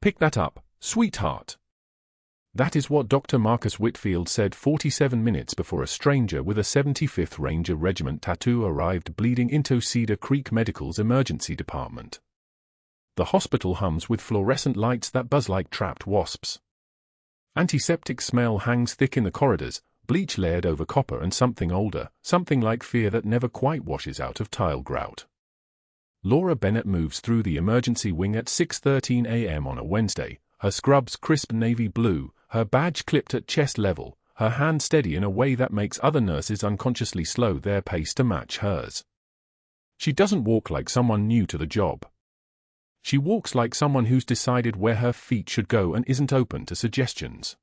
Pick that up, sweetheart. That is what Dr. Marcus Whitfield said 47 minutes before a stranger with a 75th Ranger Regiment tattoo arrived bleeding into Cedar Creek Medical's emergency department. The hospital hums with fluorescent lights that buzz like trapped wasps. Antiseptic smell hangs thick in the corridors, bleach layered over copper and something older, something like fear that never quite washes out of tile grout. Laura Bennett moves through the emergency wing at 6:13 a.m. on a Wednesday, her scrubs crisp navy blue, her badge clipped at chest level, her hand steady in a way that makes other nurses unconsciously slow their pace to match hers. She doesn't walk like someone new to the job. She walks like someone who's decided where her feet should go and isn't open to suggestions.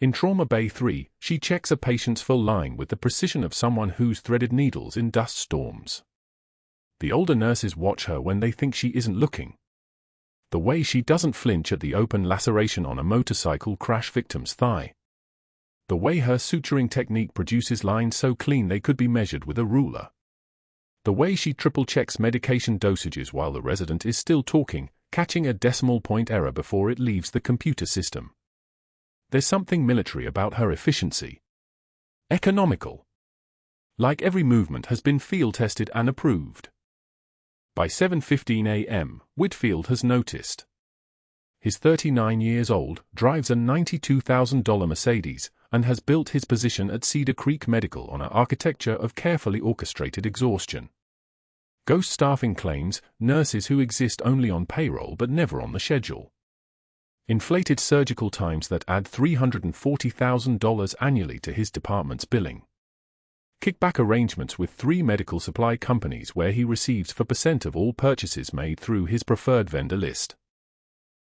In Trauma Bay 3, she checks a patient's full line with the precision of someone who's threaded needles in dust storms. The older nurses watch her when they think she isn't looking. The way she doesn't flinch at the open laceration on a motorcycle crash victim's thigh. The way her suturing technique produces lines so clean they could be measured with a ruler. The way she triple-checks medication dosages while the resident is still talking, catching a decimal point error before it leaves the computer system. There's something military about her efficiency. Economical. Like every movement has been field-tested and approved. By 7:15 a.m., Whitfield has noticed. He's 39 years old, drives a $92,000 Mercedes, and has built his position at Cedar Creek Medical on an architecture of carefully orchestrated exhaustion. Ghost staffing claims, nurses who exist only on payroll but never on the schedule. Inflated surgical times that add $340,000 annually to his department's billing. Kickback arrangements with 3 medical supply companies where he receives 4% of all purchases made through his preferred vendor list.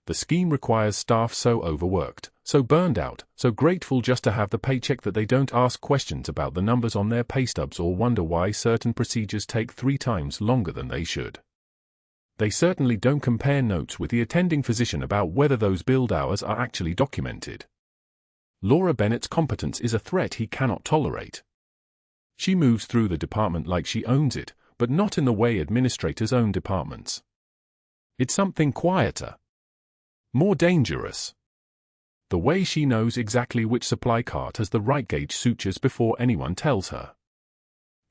The scheme requires staff so overworked, so burned out, so grateful just to have the paycheck that they don't ask questions about the numbers on their pay stubs or wonder why certain procedures take 3 times longer than they should. They certainly don't compare notes with the attending physician about whether those billed hours are actually documented. Laura Bennett's competence is a threat he cannot tolerate. She moves through the department like she owns it, but not in the way administrators own departments. It's something quieter. More dangerous. The way she knows exactly which supply cart has the right gauge sutures before anyone tells her.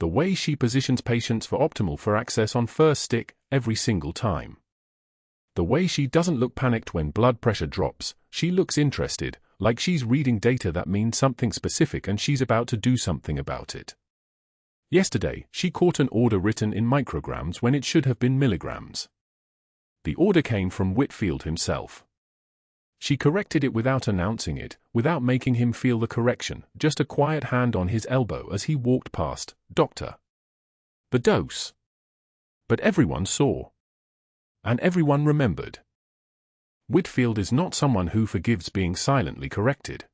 The way she positions patients for optimal for access on first stick, every single time. The way she doesn't look panicked when blood pressure drops, she looks interested, like she's reading data that means something specific and she's about to do something about it. Yesterday, she caught an order written in micrograms when it should have been milligrams. The order came from Whitfield himself. She corrected it without announcing it, without making him feel the correction, just a quiet hand on his elbow as he walked past. "Doctor." The dose. But everyone saw. And everyone remembered. Whitfield is not someone who forgives being silently corrected.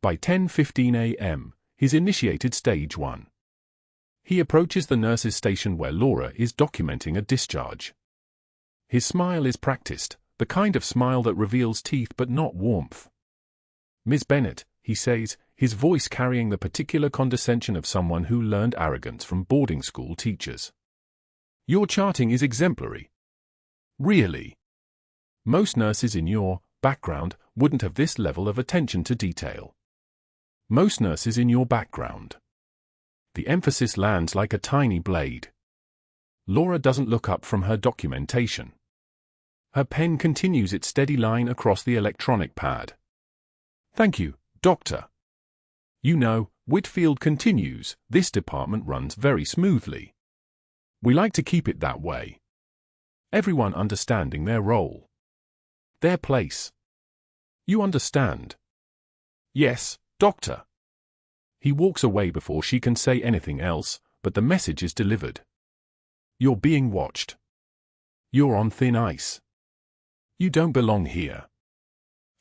By 10:15 a.m., he's initiated stage 1. He approaches the nurse's station where Laura is documenting a discharge. His smile is practiced, the kind of smile that reveals teeth but not warmth. "Miss Bennett," he says, his voice carrying the particular condescension of someone who learned arrogance from boarding school teachers. "Your charting is exemplary." Really? Most nurses in your background wouldn't have this level of attention to detail. Most nurses in your background. The emphasis lands like a tiny blade. Laura doesn't look up from her documentation. Her pen continues its steady line across the electronic pad. "Thank you, Doctor." "You know," Whitfield continues, "this department runs very smoothly. We like to keep it that way. Everyone understanding their role. Their place. You understand?" "Yes, Doctor." He walks away before she can say anything else, but the message is delivered. "You're being watched. You're on thin ice. You don't belong here."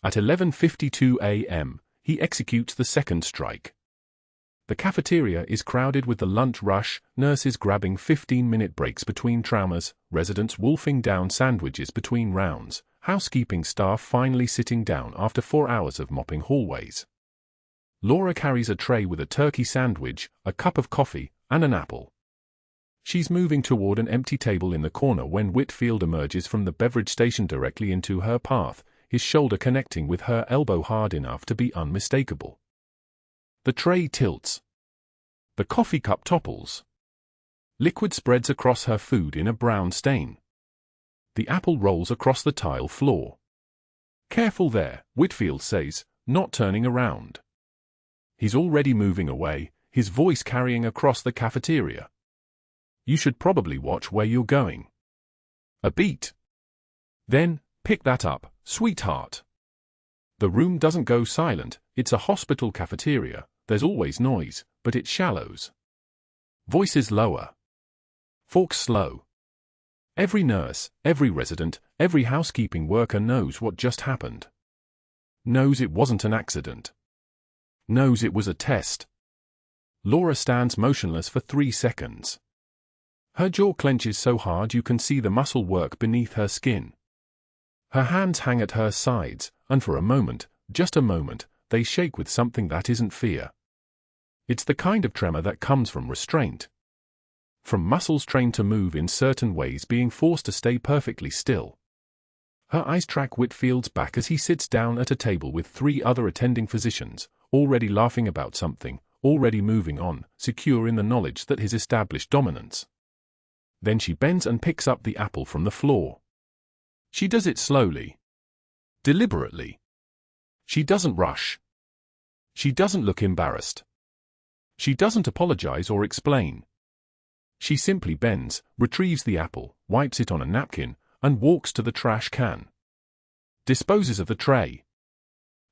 At 11:52 a.m., he executes the second strike. The cafeteria is crowded with the lunch rush, nurses grabbing 15-minute breaks between traumas, residents wolfing down sandwiches between rounds, housekeeping staff finally sitting down after 4 hours of mopping hallways. Laura carries a tray with a turkey sandwich, a cup of coffee, and an apple. She's moving toward an empty table in the corner when Whitfield emerges from the beverage station directly into her path, his shoulder connecting with her elbow hard enough to be unmistakable. The tray tilts. The coffee cup topples. Liquid spreads across her food in a brown stain. The apple rolls across the tile floor. "Careful there," Whitfield says, not turning around. He's already moving away, his voice carrying across the cafeteria. "You should probably watch where you're going." A beat. Then, "Pick that up, sweetheart." The room doesn't go silent, it's a hospital cafeteria, there's always noise, but it shallows. Voices lower. Forks slow. Every nurse, every resident, every housekeeping worker knows what just happened. Knows it wasn't an accident. Knows it was a test. Laura stands motionless for 3 seconds. Her jaw clenches so hard you can see the muscle work beneath her skin. Her hands hang at her sides, and for a moment, just a moment, they shake with something that isn't fear. It's the kind of tremor that comes from restraint. From muscles trained to move in certain ways being forced to stay perfectly still. Her eyes track Whitfield's back as he sits down at a table with 3 other attending physicians, already laughing about something, already moving on, secure in the knowledge that his established dominance. Then she bends and picks up the apple from the floor. She does it slowly. Deliberately. She doesn't rush. She doesn't look embarrassed. She doesn't apologize or explain. She simply bends, retrieves the apple, wipes it on a napkin, and walks to the trash can. Disposes of the tray.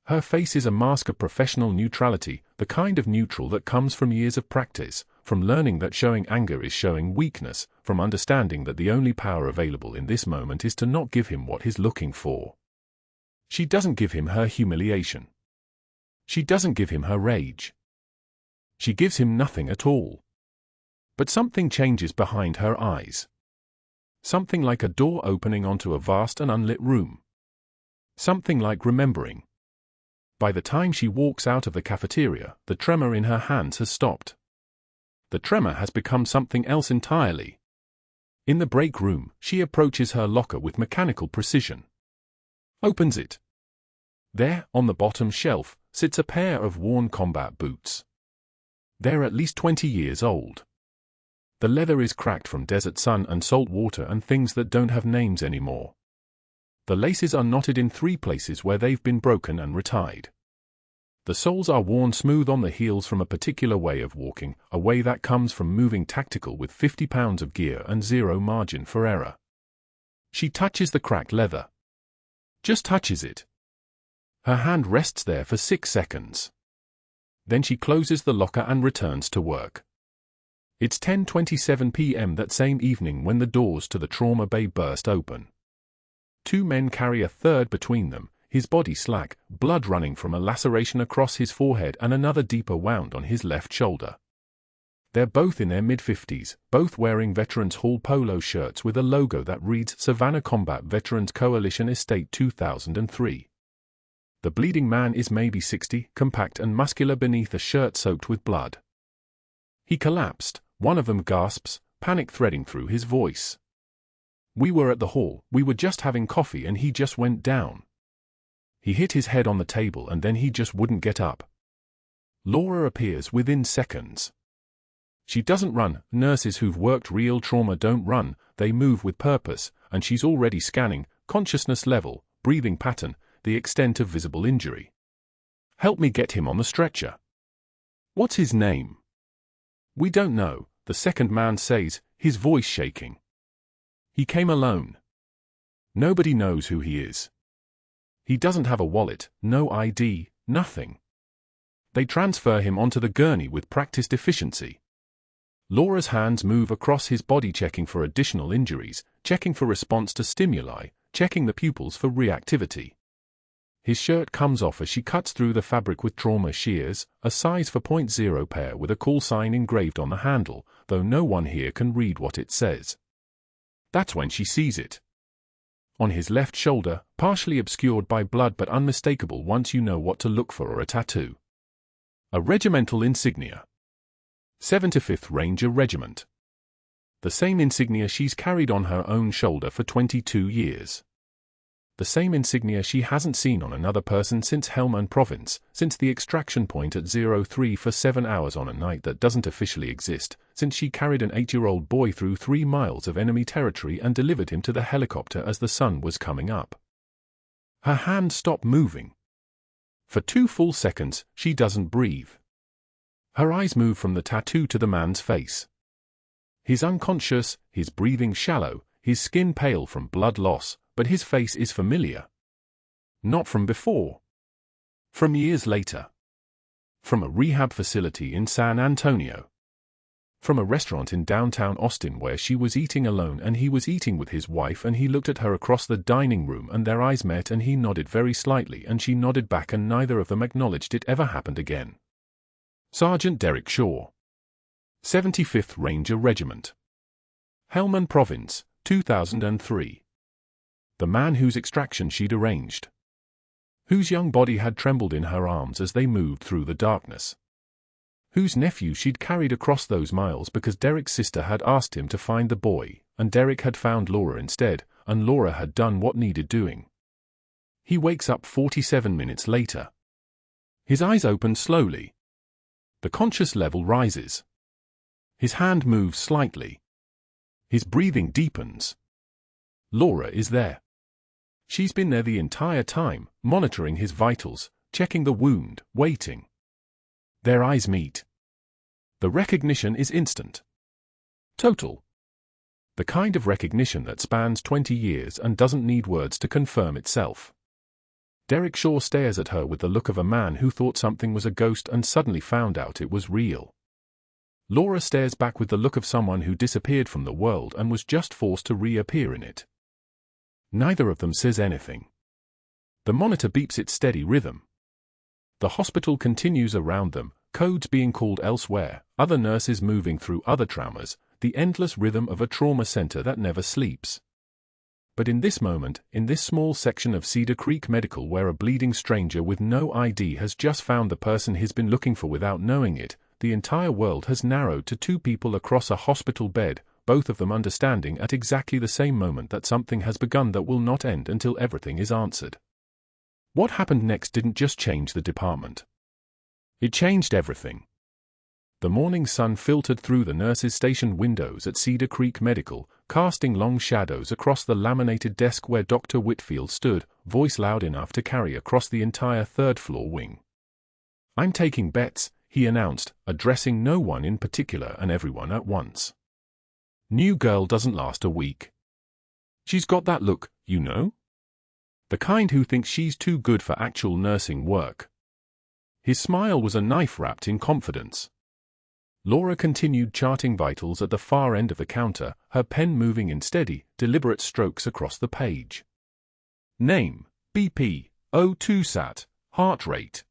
Her face is a mask of professional neutrality, the kind of neutral that comes from years of practice, from learning that showing anger is showing weakness, from understanding that the only power available in this moment is to not give him what he's looking for. She doesn't give him her humiliation. She doesn't give him her rage. She gives him nothing at all. But something changes behind her eyes. Something like a door opening onto a vast and unlit room. Something like remembering. By the time she walks out of the cafeteria, the tremor in her hands has stopped. The tremor has become something else entirely. In the break room, she approaches her locker with mechanical precision. Opens it. There, on the bottom shelf, sits a pair of worn combat boots. They're at least 20 years old. The leather is cracked from desert sun and salt water and things that don't have names anymore. The laces are knotted in 3 places where they've been broken and retied. The soles are worn smooth on the heels from a particular way of walking, a way that comes from moving tactical with 50 pounds of gear and 0 margin for error. She touches the cracked leather. Just touches it. Her hand rests there for 6 seconds. Then she closes the locker and returns to work. It's 10:27 p.m. that same evening when the doors to the trauma bay burst open. 2 men carry a third between them, his body slack, blood running from a laceration across his forehead and another deeper wound on his left shoulder. They're both in their mid-50s, both wearing Veterans Hall polo shirts with a logo that reads Savannah Combat Veterans Coalition Estate 2003. The bleeding man is maybe 60, compact and muscular beneath a shirt soaked with blood. He collapsed, one of them gasps, panic threading through his voice. "We were at the hall, we were just having coffee and he just went down. He hit his head on the table and then he just wouldn't get up." Laura appears within seconds. She doesn't run, nurses who've worked real trauma don't run, they move with purpose, and she's already scanning, consciousness level, breathing pattern, the extent of visible injury. "Help me get him on the stretcher." "What's his name?" "We don't know," the second man says, his voice shaking. "He came alone. Nobody knows who he is. He doesn't have a wallet, no ID, nothing." They transfer him onto the gurney with practiced efficiency. Laura's hands move across his body, checking for additional injuries, checking for response to stimuli, checking the pupils for reactivity. His shirt comes off as she cuts through the fabric with trauma shears, a size 4.0 pair with a call sign engraved on the handle, though no one here can read what it says. That's when she sees it. On his left shoulder, partially obscured by blood but unmistakable once you know what to look for, a tattoo. A regimental insignia. 75th Ranger Regiment. The same insignia she's carried on her own shoulder for 22 years. The same insignia she hasn't seen on another person since Helmand Province, since the extraction point at 03 for 7 hours on a night that doesn't officially exist, since she carried an 8-year-old boy through 3 miles of enemy territory and delivered him to the helicopter as the sun was coming up. Her hand stopped moving. For 2 full seconds, she doesn't breathe. Her eyes move from the tattoo to the man's face. He's unconscious, his breathing shallow, his skin pale from blood loss, but his face is familiar. Not from before. From years later. From a rehab facility in San Antonio. From a restaurant in downtown Austin where she was eating alone and he was eating with his wife, and he looked at her across the dining room and their eyes met and he nodded very slightly and she nodded back and neither of them acknowledged it ever happened again. Sergeant Derek Shaw. 75th Ranger Regiment. Helmand Province, 2003. The man whose extraction she'd arranged. Whose young body had trembled in her arms as they moved through the darkness. Whose nephew she'd carried across those miles because Derek's sister had asked him to find the boy, and Derek had found Laura instead, and Laura had done what needed doing. He wakes up 47 minutes later. His eyes open slowly. The conscious level rises. His hand moves slightly. His breathing deepens. Laura is there. She's been there the entire time, monitoring his vitals, checking the wound, waiting. Their eyes meet. The recognition is instant. Total. The kind of recognition that spans 20 years and doesn't need words to confirm itself. Derek Shaw stares at her with the look of a man who thought something was a ghost and suddenly found out it was real. Laura stares back with the look of someone who disappeared from the world and was just forced to reappear in it. Neither of them says anything. The monitor beeps its steady rhythm. The hospital continues around them, codes being called elsewhere, other nurses moving through other traumas, the endless rhythm of a trauma center that never sleeps. But in this moment, in this small section of Cedar Creek Medical where a bleeding stranger with no ID has just found the person he's been looking for without knowing it, the entire world has narrowed to 2 people across a hospital bed, both of them understanding at exactly the same moment that something has begun that will not end until everything is answered. What happened next didn't just change the department. It changed everything. The morning sun filtered through the nurses' station windows at Cedar Creek Medical, casting long shadows across the laminated desk where Dr. Whitfield stood, voice loud enough to carry across the entire third-floor wing. "I'm taking bets," he announced, addressing no one in particular and everyone at once. "New girl doesn't last a week. She's got that look, you know? The kind who thinks she's too good for actual nursing work." His smile was a knife wrapped in confidence. Laura continued charting vitals at the far end of the counter, her pen moving in steady, deliberate strokes across the page. Name, BP, O2 sat, heart rate.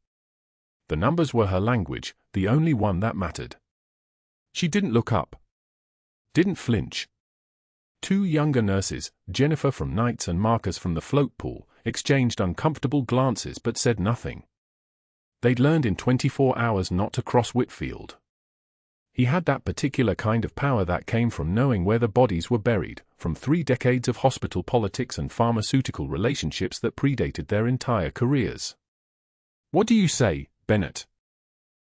The numbers were her language, the only one that mattered. She didn't look up. Didn't flinch. 2 younger nurses, Jennifer from nights and Marcus from the float pool, exchanged uncomfortable glances but said nothing. They'd learned in 24 hours not to cross Whitfield. He had that particular kind of power that came from knowing where the bodies were buried, from 3 decades of hospital politics and pharmaceutical relationships that predated their entire careers. "What do you say, Bennett?"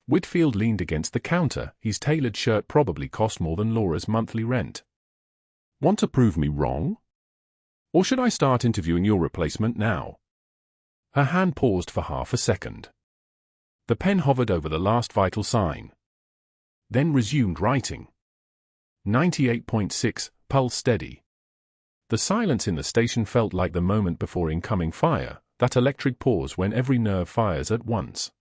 Whitfield leaned against the counter, his tailored shirt probably cost more than Laura's monthly rent. "Want to prove me wrong? Or should I start interviewing your replacement now?" Her hand paused for half a second. The pen hovered over the last vital sign. Then resumed writing. 98.6, pulse steady. The silence in the station felt like the moment before incoming fire, that electric pause when every nerve fires at once.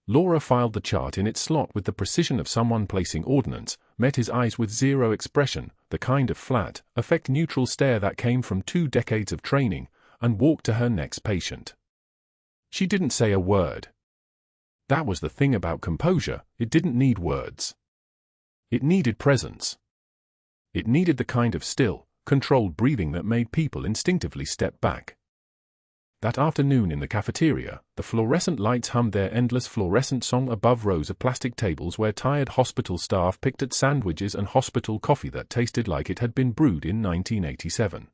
Laura filed the chart in its slot with the precision of someone placing ordnance, met his eyes with zero expression, the kind of flat, affect-neutral stare that came from 2 decades of training, and walked to her next patient. She didn't say a word. That was the thing about composure, it didn't need words. It needed presence. It needed the kind of still, controlled breathing that made people instinctively step back. That afternoon in the cafeteria, the fluorescent lights hummed their endless fluorescent song above rows of plastic tables where tired hospital staff picked at sandwiches and hospital coffee that tasted like it had been brewed in 1987.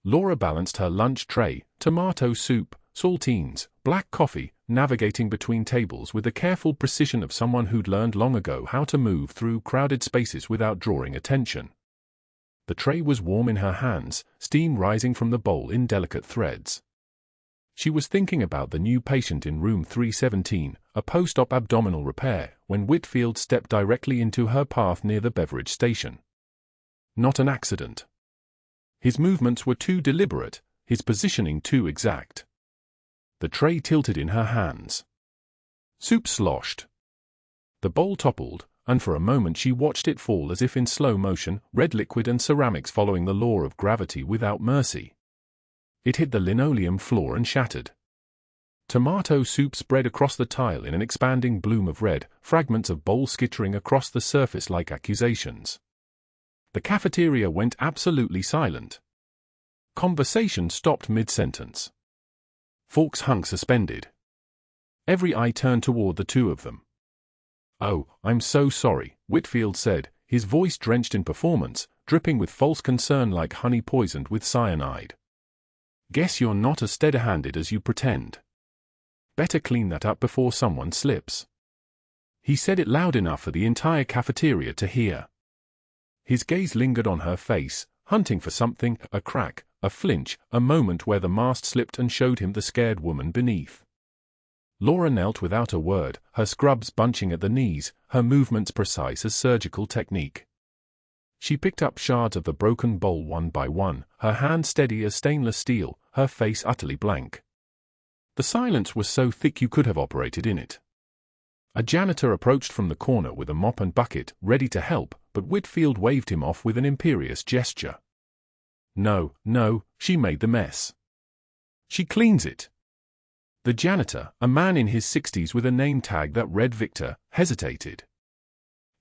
Laura balanced her lunch tray, tomato soup, saltines, black coffee, navigating between tables with the careful precision of someone who'd learned long ago how to move through crowded spaces without drawing attention. The tray was warm in her hands, steam rising from the bowl in delicate threads. She was thinking about the new patient in room 317, a post-op abdominal repair, when Whitfield stepped directly into her path near the beverage station. Not an accident. His movements were too deliberate, his positioning too exact. The tray tilted in her hands. Soup sloshed. The bowl toppled, and for a moment she watched it fall as if in slow motion, red liquid and ceramics following the law of gravity without mercy. It hit the linoleum floor and shattered. Tomato soup spread across the tile in an expanding bloom of red, fragments of bowl skittering across the surface like accusations. The cafeteria went absolutely silent. Conversation stopped mid-sentence. Forks hung suspended. Every eye turned toward the two of them. "Oh, I'm so sorry," Whitfield said, his voice drenched in performance, dripping with false concern like honey poisoned with cyanide. "Guess you're not as steady-handed as you pretend. Better clean that up before someone slips." He said it loud enough for the entire cafeteria to hear. His gaze lingered on her face, hunting for something, a crack, a flinch, a moment where the mask slipped and showed him the scared woman beneath. Laura knelt without a word, her scrubs bunching at the knees, her movements precise as surgical technique. She picked up shards of the broken bowl one by one, her hand steady as stainless steel, her face utterly blank. The silence was so thick you could have operated in it. A janitor approached from the corner with a mop and bucket, ready to help, but Whitfield waved him off with an imperious gesture. No, she made the mess. She cleans it." The janitor, a man in his 60s with a name tag that read Victor, hesitated.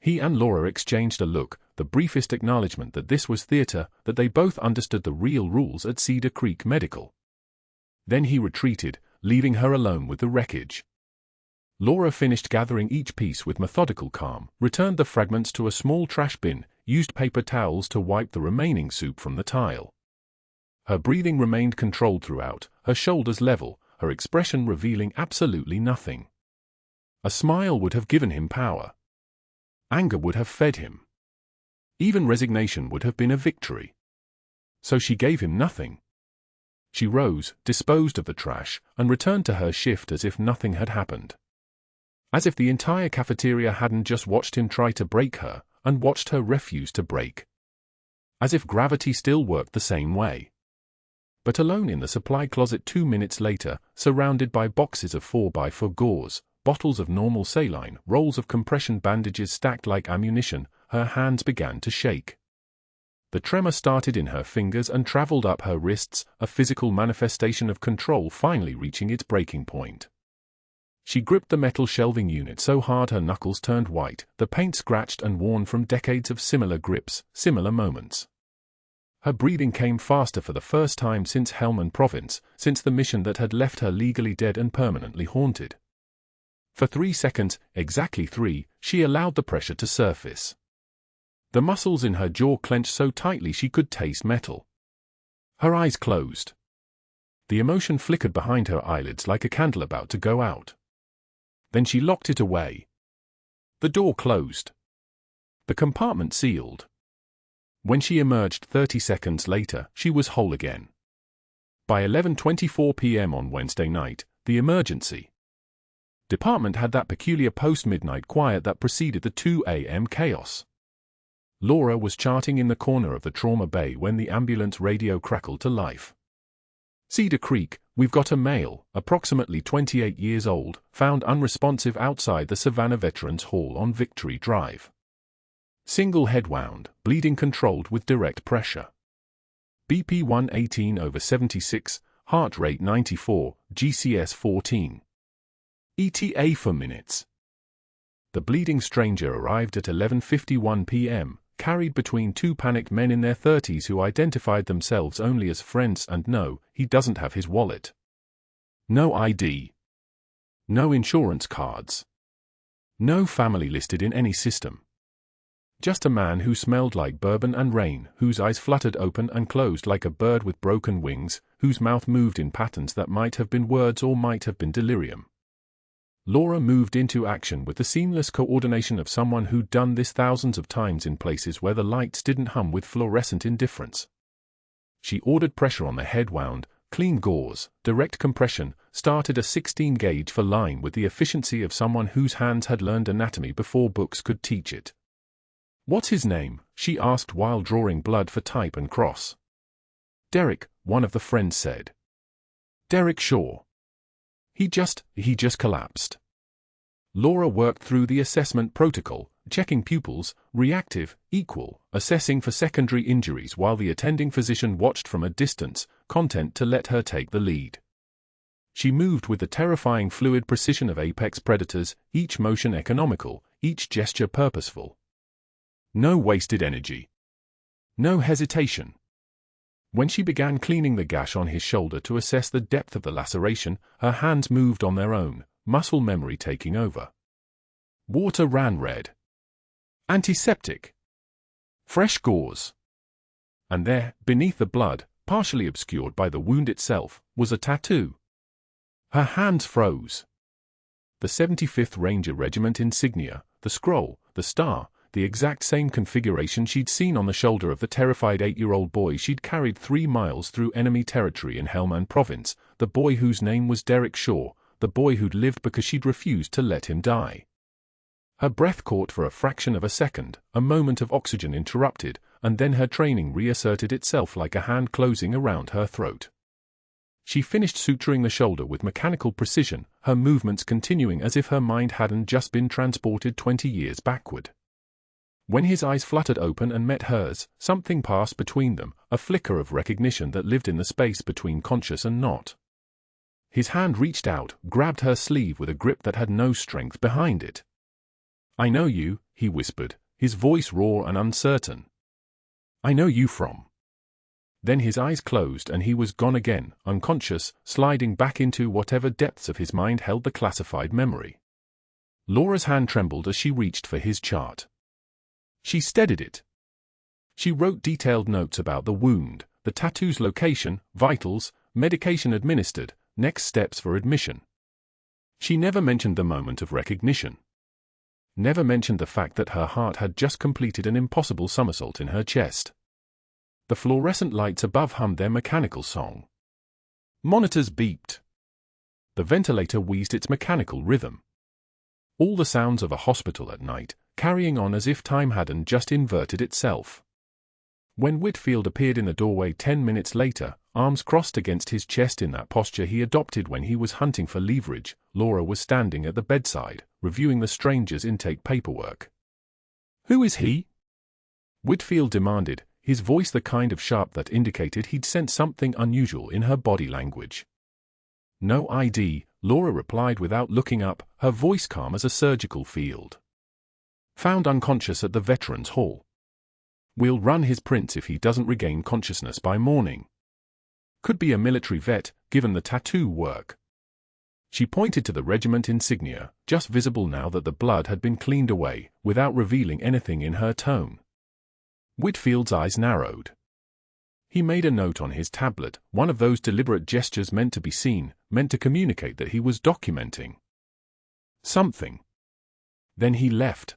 He and Laura exchanged a look, the briefest acknowledgement that this was theater, that they both understood the real rules at Cedar Creek Medical. Then he retreated, leaving her alone with the wreckage. Laura finished gathering each piece with methodical calm, returned the fragments to a small trash bin, used paper towels to wipe the remaining soup from the tile. Her breathing remained controlled throughout, her shoulders level, her expression revealing absolutely nothing. A smile would have given him power. Anger would have fed him. Even resignation would have been a victory. So she gave him nothing. She rose, disposed of the trash, and returned to her shift as if nothing had happened. As if the entire cafeteria hadn't just watched him try to break her, and watched her refuse to break. As if gravity still worked the same way. But alone in the supply closet 2 minutes later, surrounded by boxes of 4x4 gauze, bottles of normal saline, rolls of compression bandages stacked like ammunition, her hands began to shake. The tremor started in her fingers and traveled up her wrists, a physical manifestation of control finally reaching its breaking point. She gripped the metal shelving unit so hard her knuckles turned white, the paint scratched and worn from decades of similar grips, similar moments. Her breathing came faster for the first time since Helmand Province, since the mission that had left her legally dead and permanently haunted. For 3 seconds, exactly 3, she allowed the pressure to surface. The muscles in her jaw clenched so tightly she could taste metal. Her eyes closed. The emotion flickered behind her eyelids like a candle about to go out. Then she locked it away. The door closed. The compartment sealed. When she emerged 30 seconds later, she was whole again. By 11:24 p.m. on Wednesday night, the emergency department had that peculiar post-midnight quiet that preceded the 2 a.m. chaos. Laura was charting in the corner of the trauma bay when the ambulance radio crackled to life. "Cedar Creek, we've got a male, approximately 28 years old, found unresponsive outside the Savannah Veterans Hall on Victory Drive. Single head wound, bleeding controlled with direct pressure. BP 118/76, heart rate 94, GCS 14. ETA for minutes." The bleeding stranger arrived at 11:51 p.m., carried between 2 panicked men in their 30s who identified themselves only as friends and no, he doesn't have his wallet. No ID. No insurance cards. No family listed in any system. Just a man who smelled like bourbon and rain, whose eyes fluttered open and closed like a bird with broken wings, whose mouth moved in patterns that might have been words or might have been delirium. Laura moved into action with the seamless coordination of someone who'd done this thousands of times in places where the lights didn't hum with fluorescent indifference. She ordered pressure on the head wound, clean gauze, direct compression, started a 16 gauge for line with the efficiency of someone whose hands had learned anatomy before books could teach it. "What's his name?" she asked while drawing blood for type and cross. "Derek," one of the friends said. "Derek Shaw. He just collapsed." Laura worked through the assessment protocol, checking pupils, reactive, equal, assessing for secondary injuries while the attending physician watched from a distance, content to let her take the lead. She moved with the terrifying fluid precision of apex predators, each motion economical, each gesture purposeful. No wasted energy. No hesitation. When she began cleaning the gash on his shoulder to assess the depth of the laceration, her hands moved on their own, muscle memory taking over. Water ran red. Antiseptic. Fresh gauze. And there, beneath the blood, partially obscured by the wound itself, was a tattoo. Her hands froze. The 75th Ranger Regiment insignia, the scroll, the star, the exact same configuration she'd seen on the shoulder of the terrified 8-year-old boy she'd carried 3 miles through enemy territory in Helmand Province, the boy whose name was Derek Shaw, the boy who'd lived because she'd refused to let him die. Her breath caught for a fraction of a second, a moment of oxygen interrupted, and then her training reasserted itself like a hand closing around her throat. She finished suturing the shoulder with mechanical precision, her movements continuing as if her mind hadn't just been transported 20 years backward. When his eyes fluttered open and met hers, something passed between them, a flicker of recognition that lived in the space between conscious and not. His hand reached out, grabbed her sleeve with a grip that had no strength behind it. "I know you," he whispered, his voice raw and uncertain. "I know you from..." Then his eyes closed and he was gone again, unconscious, sliding back into whatever depths of his mind held the classified memory. Laura's hand trembled as she reached for his chart. She steadied it. She wrote detailed notes about the wound, the tattoo's location, vitals, medication administered, next steps for admission. She never mentioned the moment of recognition. Never mentioned the fact that her heart had just completed an impossible somersault in her chest. The fluorescent lights above hummed their mechanical song. Monitors beeped. The ventilator wheezed its mechanical rhythm. All the sounds of a hospital at night, carrying on as if time hadn't just inverted itself. When Whitfield appeared in the doorway 10 minutes later, arms crossed against his chest in that posture he adopted when he was hunting for leverage, Laura was standing at the bedside, reviewing the stranger's intake paperwork. "Who is he?" Whitfield demanded, his voice the kind of sharp that indicated he'd sensed something unusual in her body language. "No ID," Laura replied without looking up, her voice calm as a surgical field. "Found unconscious at the Veterans Hall. We'll run his prints if he doesn't regain consciousness by morning. Could be a military vet, given the tattoo work." She pointed to the regiment insignia, just visible now that the blood had been cleaned away, without revealing anything in her tone. Whitfield's eyes narrowed. He made a note on his tablet, one of those deliberate gestures meant to be seen, meant to communicate that he was documenting something. Then he left.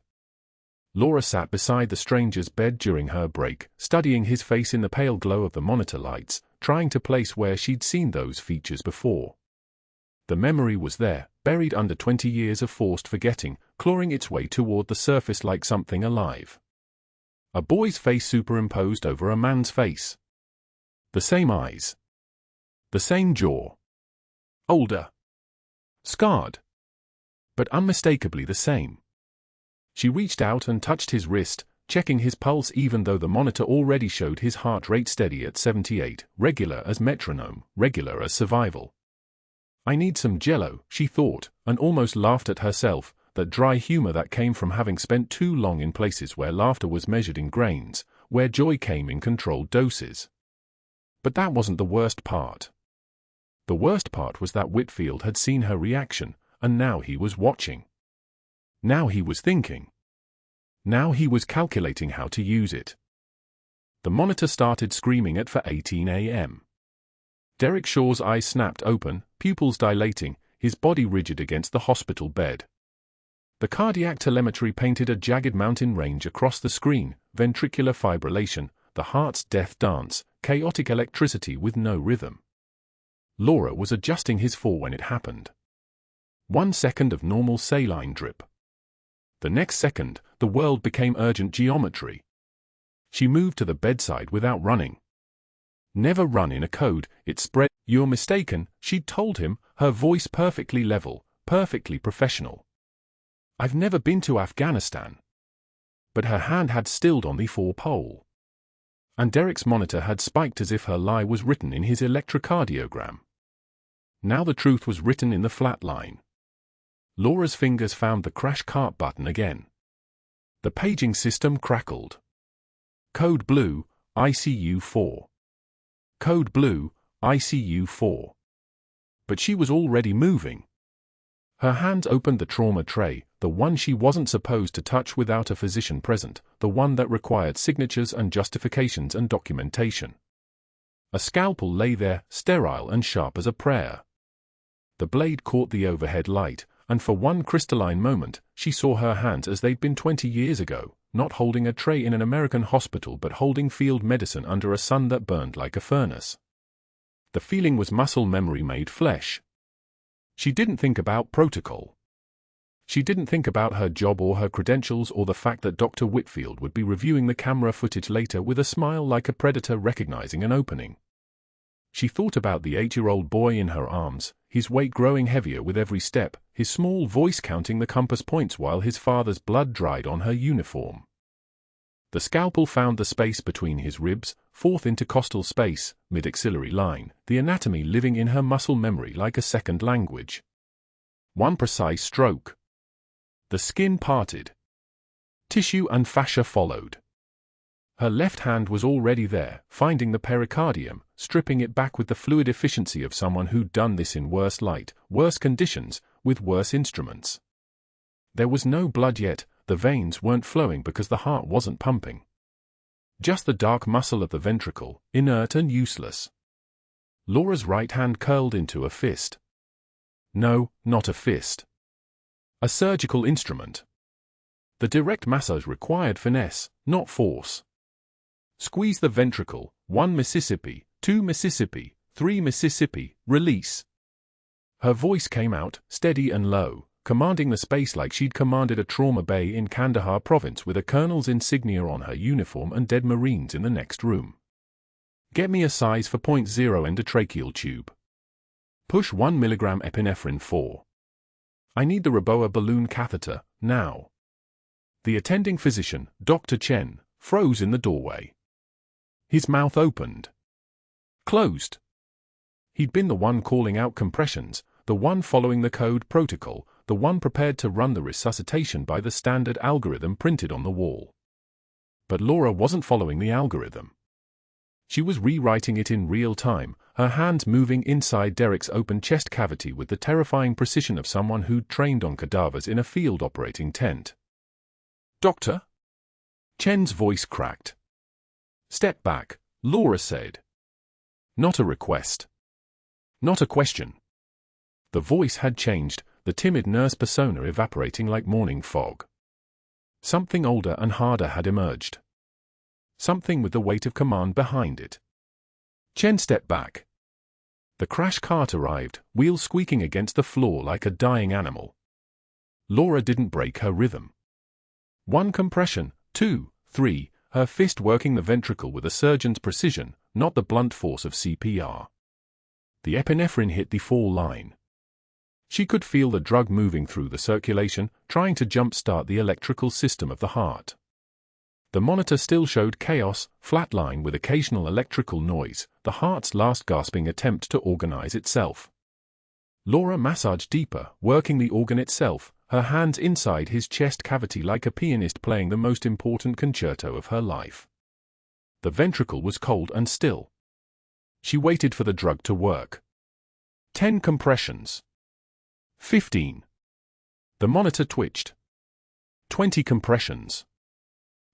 Laura sat beside the stranger's bed during her break, studying his face in the pale glow of the monitor lights, trying to place where she'd seen those features before. The memory was there, buried under 20 years of forced forgetting, clawing its way toward the surface like something alive. A boy's face superimposed over a man's face. The same eyes. The same jaw. Older. Scarred. But unmistakably the same. She reached out and touched his wrist, checking his pulse even though the monitor already showed his heart rate steady at 78, regular as metronome, regular as survival. "I need some jello," she thought, and almost laughed at herself, that dry humor that came from having spent too long in places where laughter was measured in grains, where joy came in controlled doses. But that wasn't the worst part. The worst part was that Whitfield had seen her reaction, and now he was watching. Now he was thinking. Now he was calculating how to use it. The monitor started screaming at 4:18 a.m. Derek Shaw's eyes snapped open, pupils dilating, his body rigid against the hospital bed. The cardiac telemetry painted a jagged mountain range across the screen, ventricular fibrillation, the heart's death dance, chaotic electricity with no rhythm. Laura was adjusting his fall when it happened. 1 second of normal saline drip. The next second, the world became urgent geometry. She moved to the bedside without running. Never run in a code, it spread. You're mistaken, she'd told him, her voice perfectly level, perfectly professional. I've never been to Afghanistan. But her hand had stilled on the 4-pole. And Derek's monitor had spiked as if her lie was written in his electrocardiogram. Now the truth was written in the flat line. Laura's fingers found the crash cart button again. The paging system crackled. Code blue, ICU 4. Code blue, ICU 4. But she was already moving. Her hands opened the trauma tray, the one she wasn't supposed to touch without a physician present, the one that required signatures and justifications and documentation. A scalpel lay there, sterile and sharp as a prayer. The blade caught the overhead light, and for one crystalline moment, she saw her hands as they'd been 20 years ago, not holding a tray in an American hospital but holding field medicine under a sun that burned like a furnace. The feeling was muscle memory made flesh. She didn't think about protocol. She didn't think about her job or her credentials or the fact that Dr. Whitfield would be reviewing the camera footage later with a smile like a predator recognizing an opening. She thought about the 8-year-old boy in her arms, his weight growing heavier with every step, his small voice counting the compass points while his father's blood dried on her uniform. The scalpel found the space between his ribs, fourth intercostal space, mid-axillary line, the anatomy living in her muscle memory like a second language. One precise stroke. The skin parted. Tissue and fascia followed. Her left hand was already there, finding the pericardium, stripping it back with the fluid efficiency of someone who'd done this in worse light, worse conditions, with worse instruments. There was no blood yet, the veins weren't flowing because the heart wasn't pumping. Just the dark muscle of the ventricle, inert and useless. Laura's right hand curled into a fist. No, not a fist. A surgical instrument. The direct massage required finesse, not force. Squeeze the ventricle, 1 Mississippi, 2 Mississippi, 3 Mississippi, release. Her voice came out, steady and low, commanding the space like she'd commanded a trauma bay in Cedar Province with a colonel's insignia on her uniform and dead Marines in the next room. Get me a size 4.0 endotracheal tube. Push 1 mg epinephrine 4. I need the Reboa balloon catheter, now. The attending physician, Dr. Chen, froze in the doorway. His mouth opened. Closed. He'd been the one calling out compressions, the one following the code protocol, the one prepared to run the resuscitation by the standard algorithm printed on the wall. But Laura wasn't following the algorithm. She was rewriting it in real time, her hands moving inside Derek's open chest cavity with the terrifying precision of someone who'd trained on cadavers in a field operating tent. Doctor? Chen's voice cracked. Step back, Laura said. Not a request. Not a question. The voice had changed, the timid nurse persona evaporating like morning fog. Something older and harder had emerged. Something with the weight of command behind it. Chen stepped back. The crash cart arrived, wheels squeaking against the floor like a dying animal. Laura didn't break her rhythm. 1 compression, 2, 3, her fist working the ventricle with a surgeon's precision, not the blunt force of CPR. The epinephrine hit the fall line. She could feel the drug moving through the circulation, trying to jump-start the electrical system of the heart. The monitor still showed chaos, flatline with occasional electrical noise, the heart's last gasping attempt to organize itself. Laura massaged deeper, working the organ itself, her hands inside his chest cavity like a pianist playing the most important concerto of her life. The ventricle was cold and still. She waited for the drug to work. 10 compressions. 15. The monitor twitched. 20 compressions.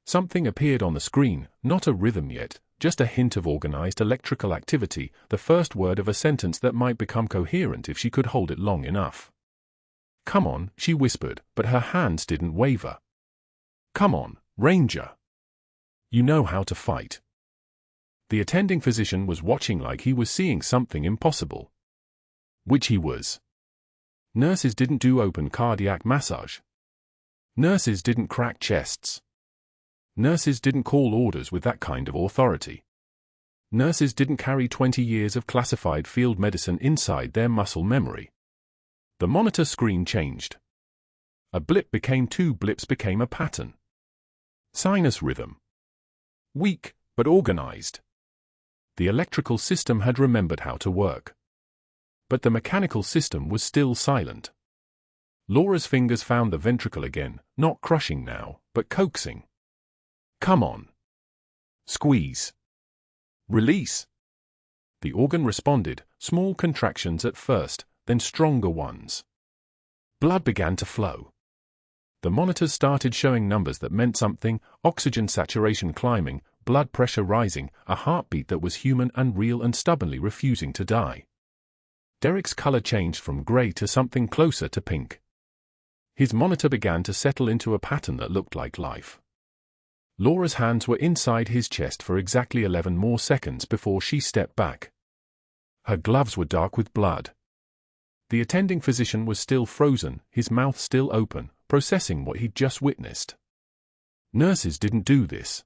Something appeared on the screen, not a rhythm yet, just a hint of organized electrical activity, the first word of a sentence that might become coherent if she could hold it long enough. "Come on," she whispered, but her hands didn't waver. "Come on, Ranger. You know how to fight." The attending physician was watching like he was seeing something impossible. Which he was. Nurses didn't do open cardiac massage. Nurses didn't crack chests. Nurses didn't call orders with that kind of authority. Nurses didn't carry 20 years of classified field medicine inside their muscle memory. The monitor screen changed. A blip became 2 blips became a pattern. Sinus rhythm. Weak, but organized. The electrical system had remembered how to work. But the mechanical system was still silent. Laura's fingers found the ventricle again, not crushing now, but coaxing. "Come on. Squeeze. Release." The organ responded, small contractions at first, then stronger ones. Blood began to flow. The monitors started showing numbers that meant something: oxygen saturation climbing, blood pressure rising, a heartbeat that was human and real and stubbornly refusing to die. Derek's color changed from gray to something closer to pink. His monitor began to settle into a pattern that looked like life. Laura's hands were inside his chest for exactly 11 more seconds before she stepped back. Her gloves were dark with blood. The attending physician was still frozen, his mouth still open, processing what he'd just witnessed. Nurses didn't do this.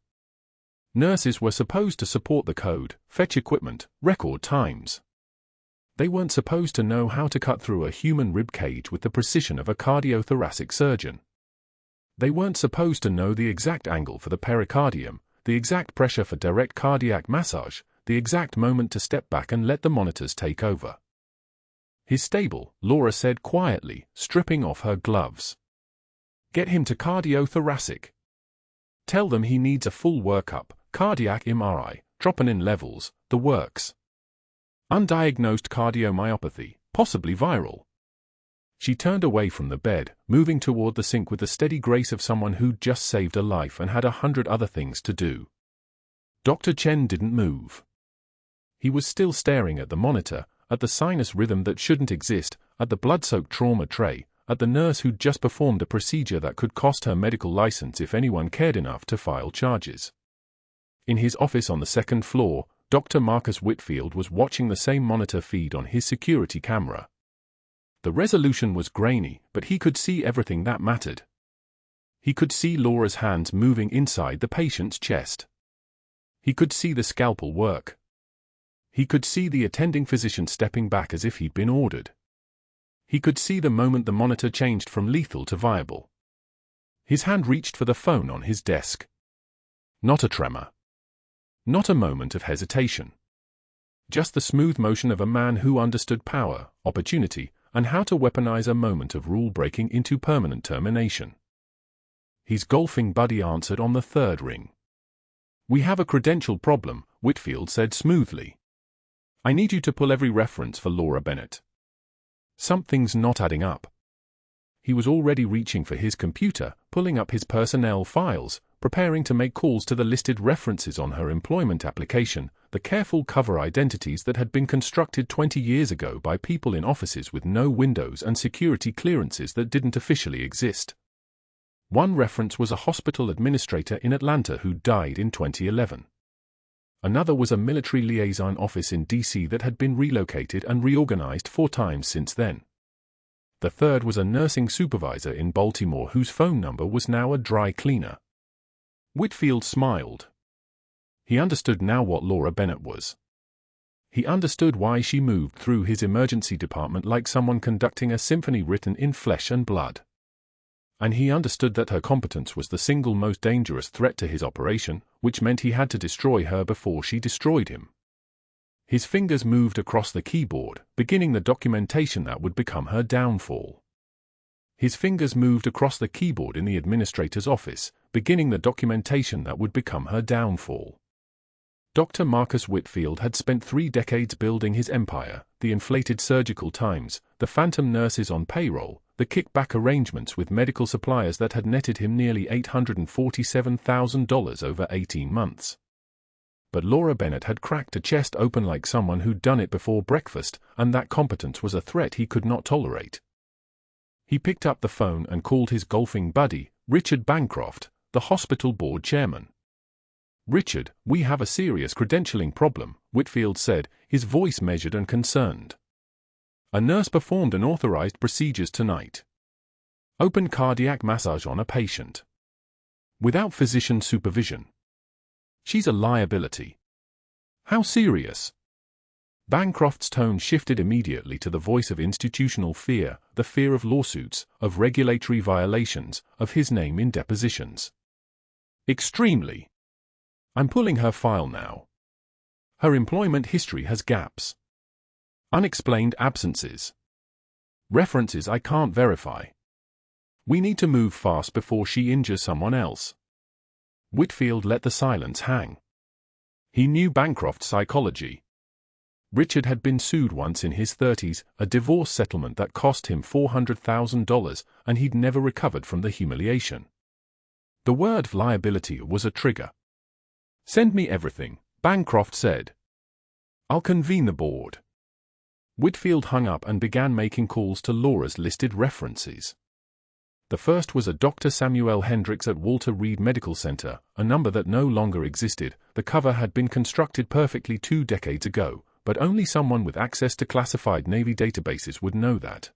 Nurses were supposed to support the code, fetch equipment, record times. They weren't supposed to know how to cut through a human rib cage with the precision of a cardiothoracic surgeon. They weren't supposed to know the exact angle for the pericardium, the exact pressure for direct cardiac massage, the exact moment to step back and let the monitors take over. "He's stable," Laura said quietly, stripping off her gloves. "Get him to cardiothoracic. Tell them he needs a full workup, cardiac MRI, troponin levels, the works. Undiagnosed cardiomyopathy, possibly viral." She turned away from the bed, moving toward the sink with the steady grace of someone who'd just saved a life and had 100 other things to do. Dr. Chen didn't move. He was still staring at the monitor, at the sinus rhythm that shouldn't exist, at the blood-soaked trauma tray, at the nurse who'd just performed a procedure that could cost her medical license if anyone cared enough to file charges. In his office on the 2nd floor, Dr. Marcus Whitfield was watching the same monitor feed on his security camera. The resolution was grainy, but he could see everything that mattered. He could see Laura's hands moving inside the patient's chest. He could see the scalpel work. He could see the attending physician stepping back as if he'd been ordered. He could see the moment the monitor changed from lethal to viable. His hand reached for the phone on his desk. Not a tremor. Not a moment of hesitation. Just the smooth motion of a man who understood power, opportunity, and how to weaponize a moment of rule-breaking into permanent termination. His golfing buddy answered on the 3rd ring. "We have a credential problem," Whitfield said smoothly. "I need you to pull every reference for Laura Bennett. Something's not adding up." He was already reaching for his computer, pulling up his personnel files, preparing to make calls to the listed references on her employment application, the careful cover identities that had been constructed 20 years ago by people in offices with no windows and security clearances that didn't officially exist. One reference was a hospital administrator in Atlanta who died in 2011. Another was a military liaison office in D.C. that had been relocated and reorganized 4 times since then. The third was a nursing supervisor in Baltimore whose phone number was now a dry cleaner. Whitfield smiled. He understood now what Laura Bennett was. He understood why she moved through his emergency department like someone conducting a symphony written in flesh and blood. And he understood that her competence was the single most dangerous threat to his operation, which meant he had to destroy her before she destroyed him. His fingers moved across the keyboard, beginning the documentation that would become her downfall. His fingers moved across the keyboard in the administrator's office, beginning the documentation that would become her downfall. Dr. Marcus Whitfield had spent 3 decades building his empire: the inflated surgical times, the phantom nurses on payroll, the kickback arrangements with medical suppliers that had netted him nearly $847,000 over 18 months. But Laura Bennett had cracked a chest open like someone who'd done it before breakfast, and that competence was a threat he could not tolerate. He picked up the phone and called his golfing buddy, Richard Bancroft, the hospital board chairman. "Richard, we have a serious credentialing problem," Whitfield said, his voice measured and concerned. "A nurse performed unauthorized procedures tonight. Open cardiac massage on a patient. Without physician supervision. She's a liability." "How serious?" Bancroft's tone shifted immediately to the voice of institutional fear, the fear of lawsuits, of regulatory violations, of his name in depositions. "Extremely. I'm pulling her file now. Her employment history has gaps. Unexplained absences. References I can't verify. We need to move fast before she injures someone else." Whitfield let the silence hang. He knew Bancroft's psychology. Richard had been sued once in his 30s, a divorce settlement that cost him $400,000, and he'd never recovered from the humiliation. The word liability was a trigger. "Send me everything," Bancroft said. "I'll convene the board." Whitfield hung up and began making calls to Laura's listed references. The first was a Dr. Samuel Hendricks at Walter Reed Medical Center, a number that no longer existed. The cover had been constructed perfectly 2 decades ago, but only someone with access to classified Navy databases would know that.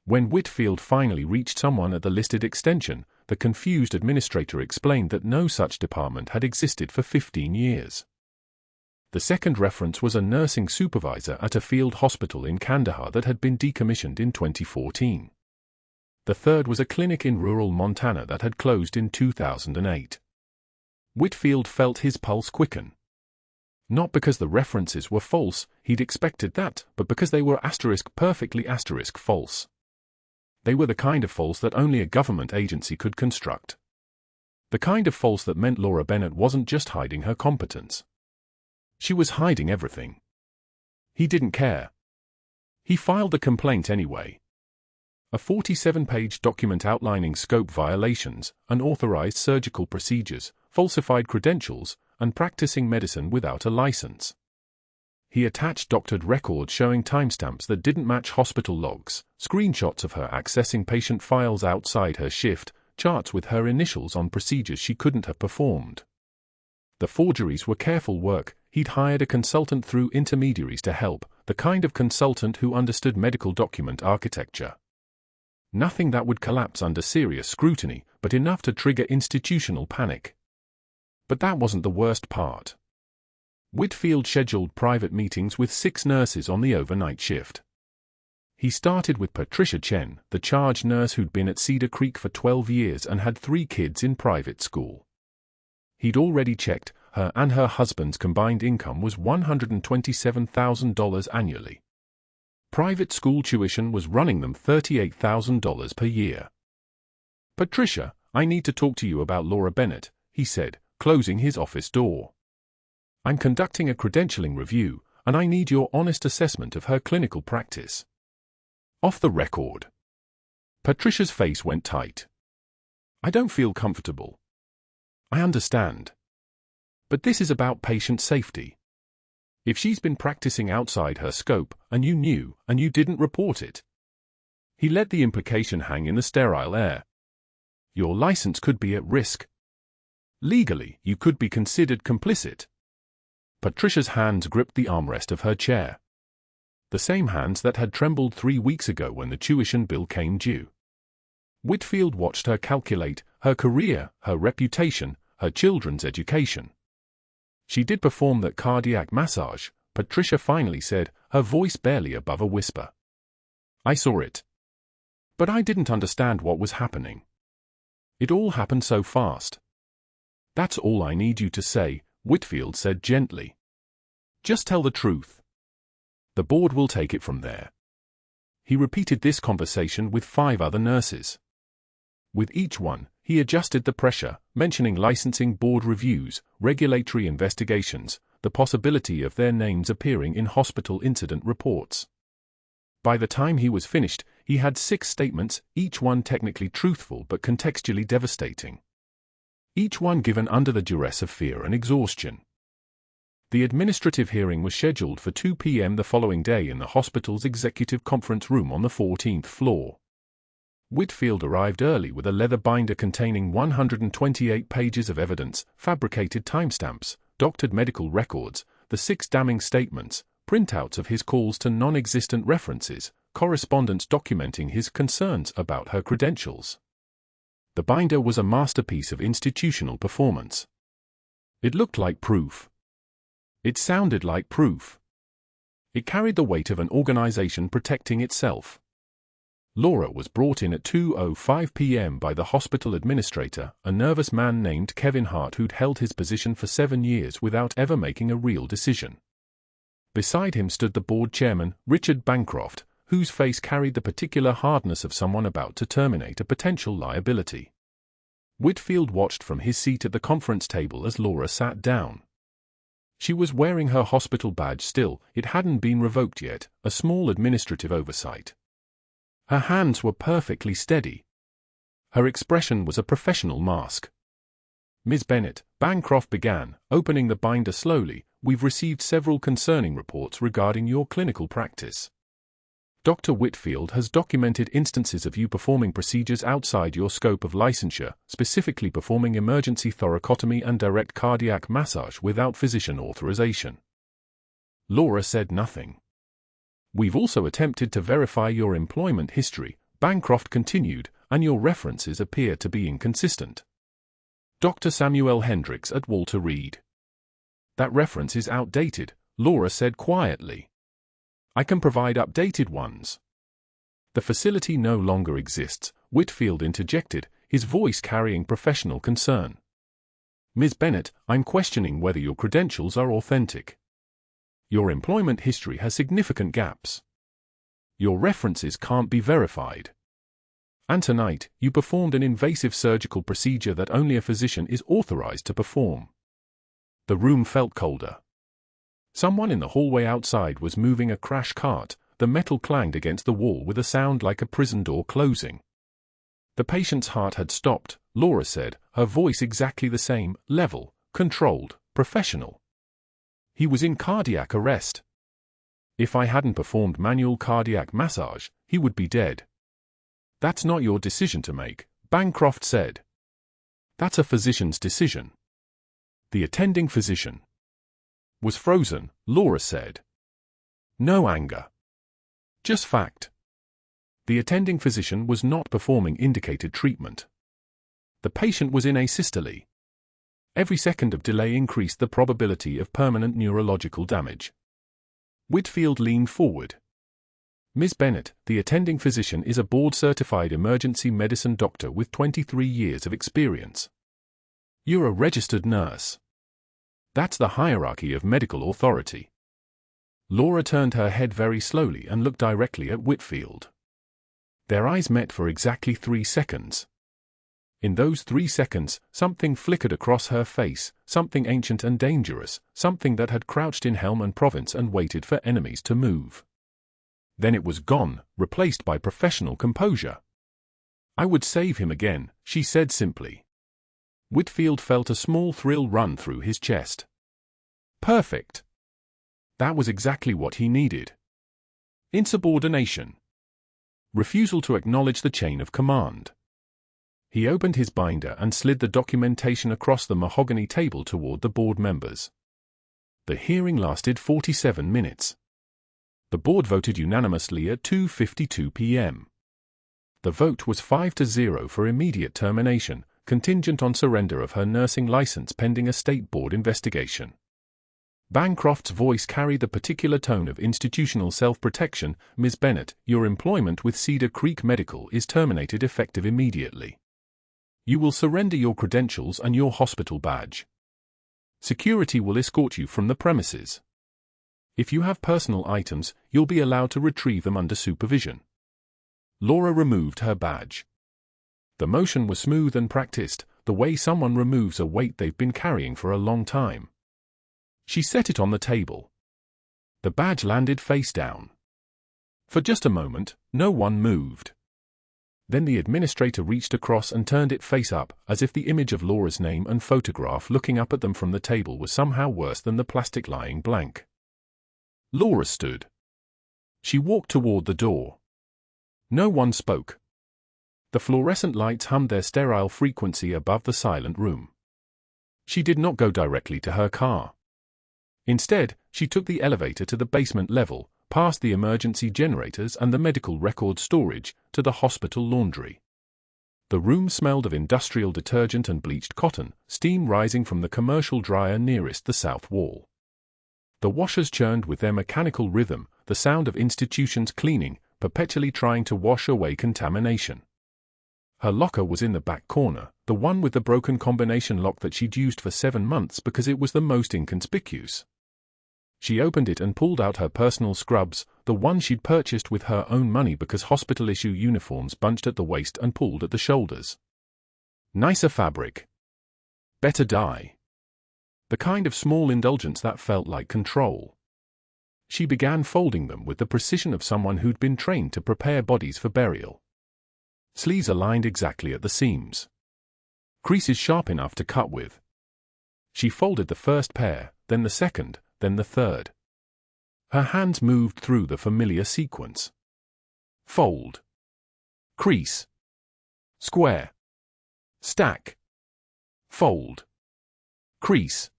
When Whitfield finally reached someone at the listed extension, the confused administrator explained that no such department had existed for 15 years. The second reference was a nursing supervisor at a field hospital in Kandahar that had been decommissioned in 2014. The third was a clinic in rural Montana that had closed in 2008. Whitfield felt his pulse quicken. Not because the references were false, he'd expected that, but because they were perfectly false. They were the kind of false that only a government agency could construct. The kind of false that meant Laura Bennett wasn't just hiding her competence. She was hiding everything. He didn't care. He filed the complaint anyway. A 47-page document outlining scope violations, unauthorized surgical procedures, falsified credentials, and practicing medicine without a license. He attached doctored records showing timestamps that didn't match hospital logs, screenshots of her accessing patient files outside her shift, charts with her initials on procedures she couldn't have performed. The forgeries were careful work. He'd hired a consultant through intermediaries to help, the kind of consultant who understood medical document architecture. Nothing that would collapse under serious scrutiny, but enough to trigger institutional panic. But that wasn't the worst part. Whitfield scheduled private meetings with 6 nurses on the overnight shift. He started with Patricia Chen, the charge nurse who'd been at Cedar Creek for 12 years and had 3 kids in private school. He'd already checked, her and her husband's combined income was $127,000 annually. Private school tuition was running them $38,000 per year. "Patricia, I need to talk to you about Laura Bennett," he said, closing his office door. "I'm conducting a credentialing review, and I need your honest assessment of her clinical practice." Off the record. Patricia's face went tight. "I don't feel comfortable." "I understand. But this is about patient safety. If she's been practicing outside her scope, and you knew, and you didn't report it." He let the implication hang in the sterile air. "Your license could be at risk. Legally, you could be considered complicit." Patricia's hands gripped the armrest of her chair. The same hands that had trembled 3 weeks ago when the tuition bill came due. Whitfield watched her calculate her career, her reputation, her children's education. "She did perform that cardiac massage," Patricia finally said, her voice barely above a whisper. "I saw it. But I didn't understand what was happening. It all happened so fast." "That's all I need you to say," Whitfield said gently. "Just tell the truth. The board will take it from there." He repeated this conversation with 5 other nurses. With each one, he adjusted the pressure, mentioning licensing board reviews, regulatory investigations, the possibility of their names appearing in hospital incident reports. By the time he was finished, he had 6 statements, each one technically truthful but contextually devastating. Each one given under the duress of fear and exhaustion. The administrative hearing was scheduled for 2 p.m. the following day in the hospital's executive conference room on the 14th floor. Whitfield arrived early with a leather binder containing 128 pages of evidence, fabricated timestamps, doctored medical records, the 6 damning statements, printouts of his calls to non-existent references, correspondence documenting his concerns about her credentials. The binder was a masterpiece of institutional performance. It looked like proof. It sounded like proof. It carried the weight of an organization protecting itself. Laura was brought in at 2:05 p.m. by the hospital administrator, a nervous man named Kevin Hart who'd held his position for 7 years without ever making a real decision. Beside him stood the board chairman, Richard Bancroft, whose face carried the particular hardness of someone about to terminate a potential liability. Whitfield watched from his seat at the conference table as Laura sat down. She was wearing her hospital badge still, it hadn't been revoked yet, a small administrative oversight. Her hands were perfectly steady. Her expression was a professional mask. "Ms. Bennett," Bancroft began, opening the binder slowly, "we've received several concerning reports regarding your clinical practice. Dr. Whitfield has documented instances of you performing procedures outside your scope of licensure, specifically performing emergency thoracotomy and direct cardiac massage without physician authorization." Laura said nothing. "We've also attempted to verify your employment history," Bancroft continued, "and your references appear to be inconsistent. Dr. Samuel Hendricks at Walter Reed." "That reference is outdated," Laura said quietly. "I can provide updated ones." "The facility no longer exists," Whitfield interjected, his voice carrying professional concern. "Ms. Bennett, I'm questioning whether your credentials are authentic. Your employment history has significant gaps. Your references can't be verified. And tonight, you performed an invasive surgical procedure that only a physician is authorized to perform." The room felt colder. Someone in the hallway outside was moving a crash cart. The metal clanged against the wall with a sound like a prison door closing. The patient's heart had stopped, Laura said, her voice exactly the same, level, controlled, professional. "He was in cardiac arrest. If I hadn't performed manual cardiac massage, he would be dead." "That's not your decision to make," Bancroft said. "That's a physician's decision." The attending physician was frozen, Laura said. No anger. Just fact. The attending physician was not performing indicated treatment. The patient was in asystole. Every second of delay increased the probability of permanent neurological damage. Whitfield leaned forward. "Ms. Bennett, the attending physician is a board-certified emergency medicine doctor with 23 years of experience. You're a registered nurse. That's the hierarchy of medical authority." Laura turned her head very slowly and looked directly at Whitfield. Their eyes met for exactly 3 seconds. In those 3 seconds, something flickered across her face, something ancient and dangerous, something that had crouched in Helmand Province and waited for enemies to move. Then it was gone, replaced by professional composure. "I would save him again," she said simply. Whitfield felt a small thrill run through his chest. Perfect. That was exactly what he needed. Insubordination. Refusal to acknowledge the chain of command. He opened his binder and slid the documentation across the mahogany table toward the board members. The hearing lasted 47 minutes. The board voted unanimously at 2:52 p.m. The vote was 5-0 for immediate termination, contingent on surrender of her nursing license pending a state board investigation. Bancroft's voice carried the particular tone of institutional self-protection. "Ms. Bennett, your employment with Cedar Creek Medical is terminated effective immediately. You will surrender your credentials and your hospital badge. Security will escort you from the premises. If you have personal items, you'll be allowed to retrieve them under supervision." Laura removed her badge. The motion was smooth and practiced, the way someone removes a weight they've been carrying for a long time. She set it on the table. The badge landed face down. For just a moment, no one moved. Then the administrator reached across and turned it face up, as if the image of Laura's name and photograph looking up at them from the table was somehow worse than the plastic lying blank. Laura stood. She walked toward the door. No one spoke. The fluorescent lights hummed their sterile frequency above the silent room. She did not go directly to her car. Instead, she took the elevator to the basement level, past the emergency generators and the medical record storage, to the hospital laundry. The room smelled of industrial detergent and bleached cotton, steam rising from the commercial dryer nearest the south wall. The washers churned with their mechanical rhythm, the sound of institutions cleaning, perpetually trying to wash away contamination. Her locker was in the back corner, the one with the broken combination lock that she'd used for 7 months because it was the most inconspicuous. She opened it and pulled out her personal scrubs, the one she'd purchased with her own money because hospital-issue uniforms bunched at the waist and pulled at the shoulders. Nicer fabric. Better dye. The kind of small indulgence that felt like control. She began folding them with the precision of someone who'd been trained to prepare bodies for burial. Sleeves aligned exactly at the seams. Creases sharp enough to cut with. She folded the first pair, then the second, then the third. Her hands moved through the familiar sequence. Fold. Crease. Square. Stack. Fold. Crease.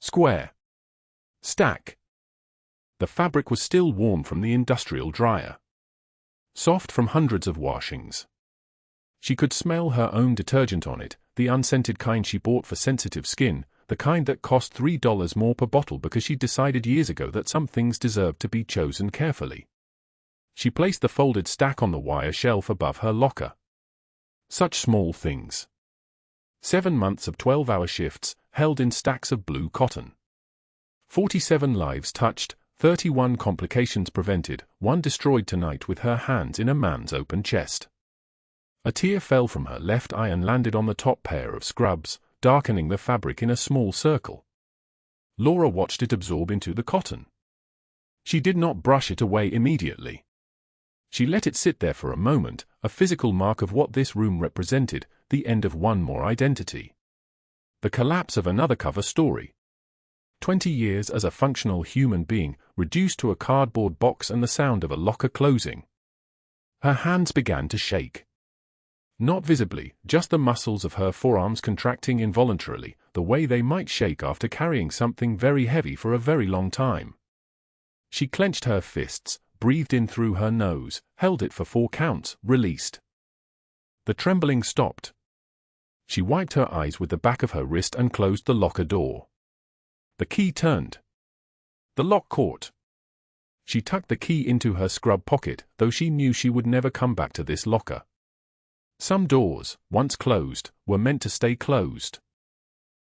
Square. Stack. The fabric was still warm from the industrial dryer. Soft from hundreds of washings. She could smell her own detergent on it, the unscented kind she bought for sensitive skin, the kind that cost $3 more per bottle because she'd decided years ago that some things deserved to be chosen carefully. She placed the folded stack on the wire shelf above her locker. Such small things. 7 months of 12-hour shifts, held in stacks of blue cotton. 47 lives touched, 31 complications prevented, 1 destroyed tonight with her hands in a man's open chest. A tear fell from her left eye and landed on the top pair of scrubs, darkening the fabric in a small circle. Laura watched it absorb into the cotton. She did not brush it away immediately. She let it sit there for a moment, a physical mark of what this room represented, the end of one more identity. The collapse of another cover story. 20 years as a functional human being, reduced to a cardboard box and the sound of a locker closing. Her hands began to shake. Not visibly, just the muscles of her forearms contracting involuntarily, the way they might shake after carrying something very heavy for a very long time. She clenched her fists, breathed in through her nose, held it for 4 counts, released. The trembling stopped. She wiped her eyes with the back of her wrist and closed the locker door. The key turned. The lock caught. She tucked the key into her scrub pocket, though she knew she would never come back to this locker. Some doors, once closed, were meant to stay closed.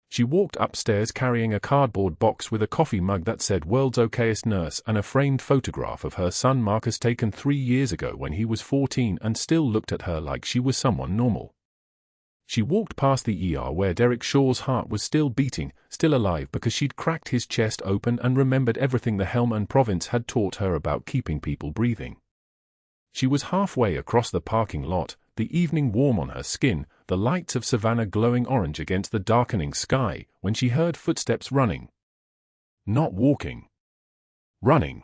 She walked upstairs carrying a cardboard box with a coffee mug that said "World's Okayest Nurse" and a framed photograph of her son Marcus taken 3 years ago when he was 14 and still looked at her like she was someone normal. She walked past the ER where Derek Shaw's heart was still beating, still alive because she'd cracked his chest open and remembered everything the Helmand Province had taught her about keeping people breathing. She was halfway across the parking lot, the evening warm on her skin, the lights of Savannah glowing orange against the darkening sky, when she heard footsteps running. Not walking. Running.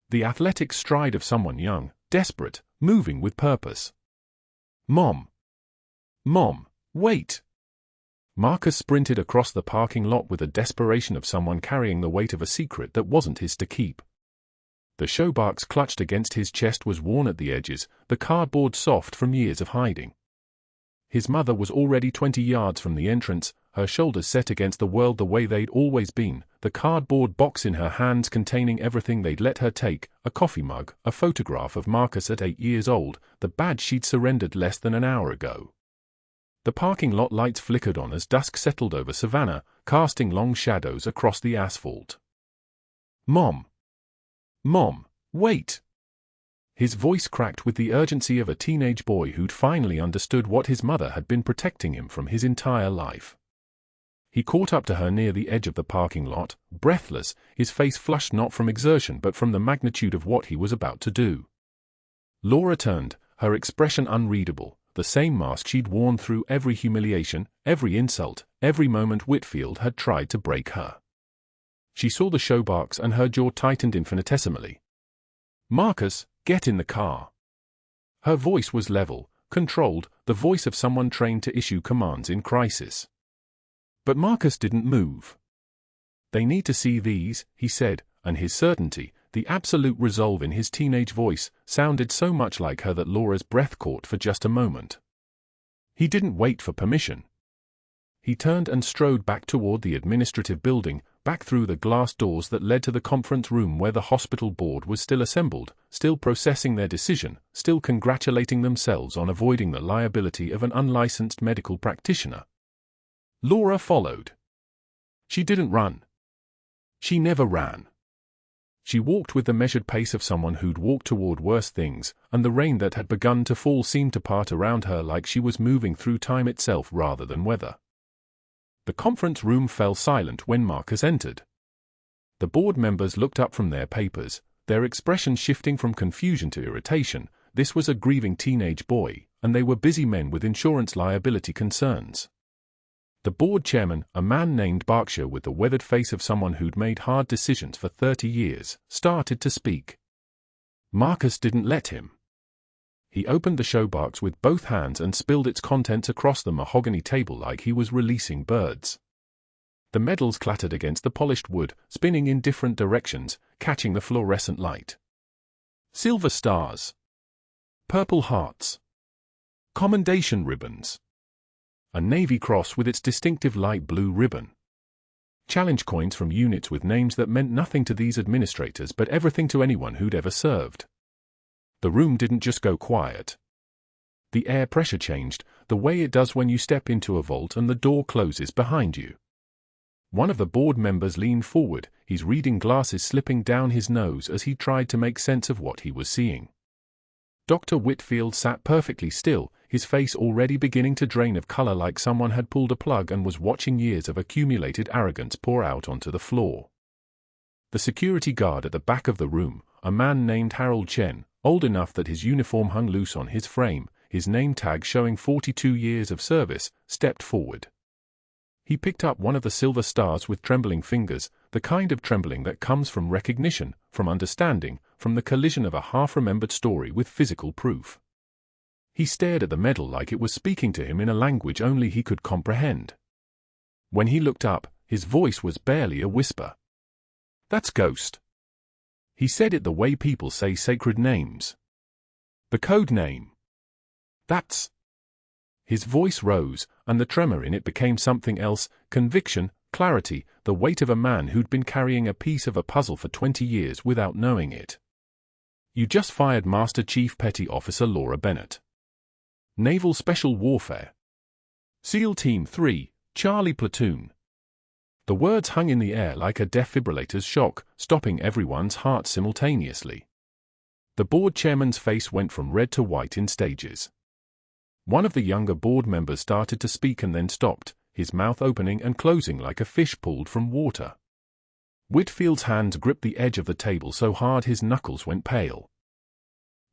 The athletic stride of someone young, desperate, moving with purpose. Mom. Mom, wait! Marcus sprinted across the parking lot with the desperation of someone carrying the weight of a secret that wasn't his to keep. The showbox clutched against his chest was worn at the edges, the cardboard soft from years of hiding. His mother was already 20 yards from the entrance, her shoulders set against the world the way they'd always been, the cardboard box in her hands containing everything they'd let her take, a coffee mug, a photograph of Marcus at 8 years old, the badge she'd surrendered less than an hour ago. The parking lot lights flickered on as dusk settled over Savannah, casting long shadows across the asphalt. Mom! Mom, wait! His voice cracked with the urgency of a teenage boy who'd finally understood what his mother had been protecting him from his entire life. He caught up to her near the edge of the parking lot, breathless, his face flushed not from exertion but from the magnitude of what he was about to do. Laura turned, her expression unreadable, the same mask she'd worn through every humiliation, every insult, every moment Whitfield had tried to break her. She saw the showbox and her jaw tightened infinitesimally. "Marcus, get in the car." Her voice was level, controlled, the voice of someone trained to issue commands in crisis. But Marcus didn't move. "They need to see these," he said, and his certainty, the absolute resolve in his teenage voice, sounded so much like her that Laura's breath caught for just a moment. He didn't wait for permission. He turned and strode back toward the administrative building, back through the glass doors that led to the conference room where the hospital board was still assembled, still processing their decision, still congratulating themselves on avoiding the liability of an unlicensed medical practitioner. Laura followed. She didn't run. She never ran. She walked with the measured pace of someone who'd walked toward worse things, and the rain that had begun to fall seemed to part around her like she was moving through time itself rather than weather. The conference room fell silent when Marcus entered. The board members looked up from their papers, their expressions shifting from confusion to irritation. This was a grieving teenage boy, and they were busy men with insurance liability concerns. The board chairman, a man named Berkshire with the weathered face of someone who'd made hard decisions for 30 years, started to speak. Marcus didn't let him. He opened the showbox with both hands and spilled its contents across the mahogany table like he was releasing birds. The medals clattered against the polished wood, spinning in different directions, catching the fluorescent light. Silver stars. Purple hearts. Commendation ribbons. A Navy Cross with its distinctive light blue ribbon. Challenge coins from units with names that meant nothing to these administrators but everything to anyone who'd ever served. The room didn't just go quiet. The air pressure changed, the way it does when you step into a vault and the door closes behind you. One of the board members leaned forward, his reading glasses slipping down his nose as he tried to make sense of what he was seeing. Dr. Whitfield sat perfectly still, his face already beginning to drain of color like someone had pulled a plug and was watching years of accumulated arrogance pour out onto the floor. The security guard at the back of the room, a man named Harold Chen, old enough that his uniform hung loose on his frame, his name tag showing 42 years of service, stepped forward. He picked up one of the silver stars with trembling fingers, the kind of trembling that comes from recognition, from understanding, from the collision of a half-remembered story with physical proof. He stared at the medal like it was speaking to him in a language only he could comprehend. When he looked up, his voice was barely a whisper. "That's Ghost." He said it the way people say sacred names. "The code name. That's..." His voice rose, and the tremor in it became something else, conviction, clarity, the weight of a man who'd been carrying a piece of a puzzle for 20 years without knowing it. "You just fired Master Chief Petty Officer Laura Bennett. Naval Special Warfare. SEAL Team 3, Charlie Platoon." The words hung in the air like a defibrillator's shock, stopping everyone's heart simultaneously. The board chairman's face went from red to white in stages. One of the younger board members started to speak and then stopped, his mouth opening and closing like a fish pulled from water. Whitfield's hands gripped the edge of the table so hard his knuckles went pale.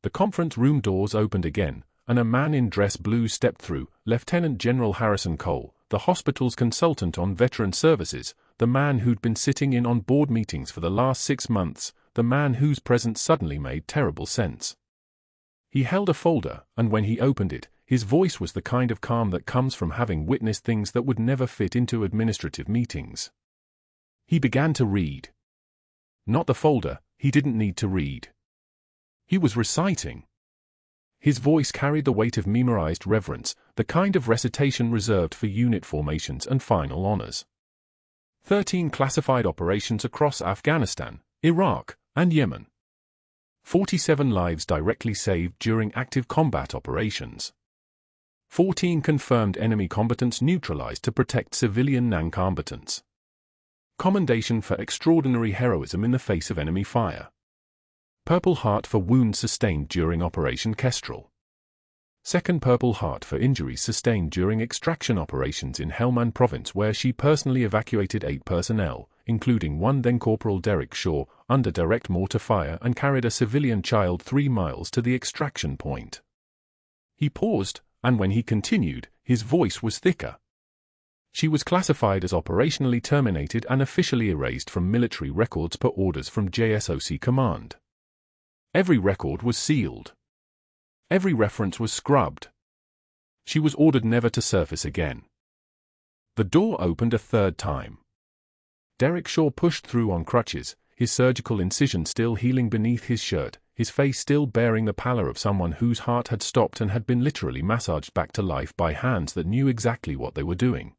The conference room doors opened again, and a man in dress blue stepped through, Lieutenant General Harrison Cole, the hospital's consultant on veteran services, the man who'd been sitting in on board meetings for the last 6 months, the man whose presence suddenly made terrible sense. He held a folder, and when he opened it, his voice was the kind of calm that comes from having witnessed things that would never fit into administrative meetings. He began to read. Not the folder, he didn't need to read. He was reciting. His voice carried the weight of memorized reverence, the kind of recitation reserved for unit formations and final honors. 13 classified operations across Afghanistan, Iraq, and Yemen. 47 lives directly saved during active combat operations. 14 confirmed enemy combatants neutralized to protect civilian non-combatants. Commendation for extraordinary heroism in the face of enemy fire. Purple Heart for wounds sustained during Operation Kestrel. Second Purple Heart for injuries sustained during extraction operations in Helmand Province, where she personally evacuated 8 personnel, including one then-Corporal Derek Shaw, under direct mortar fire and carried a civilian child 3 miles to the extraction point. He paused, and when he continued, his voice was thicker. She was classified as operationally terminated and officially erased from military records per orders from JSOC Command. Every record was sealed. Every reference was scrubbed. She was ordered never to surface again. The door opened a third time. Derek Shaw pushed through on crutches, his surgical incision still healing beneath his shirt, his face still bearing the pallor of someone whose heart had stopped and had been literally massaged back to life by hands that knew exactly what they were doing.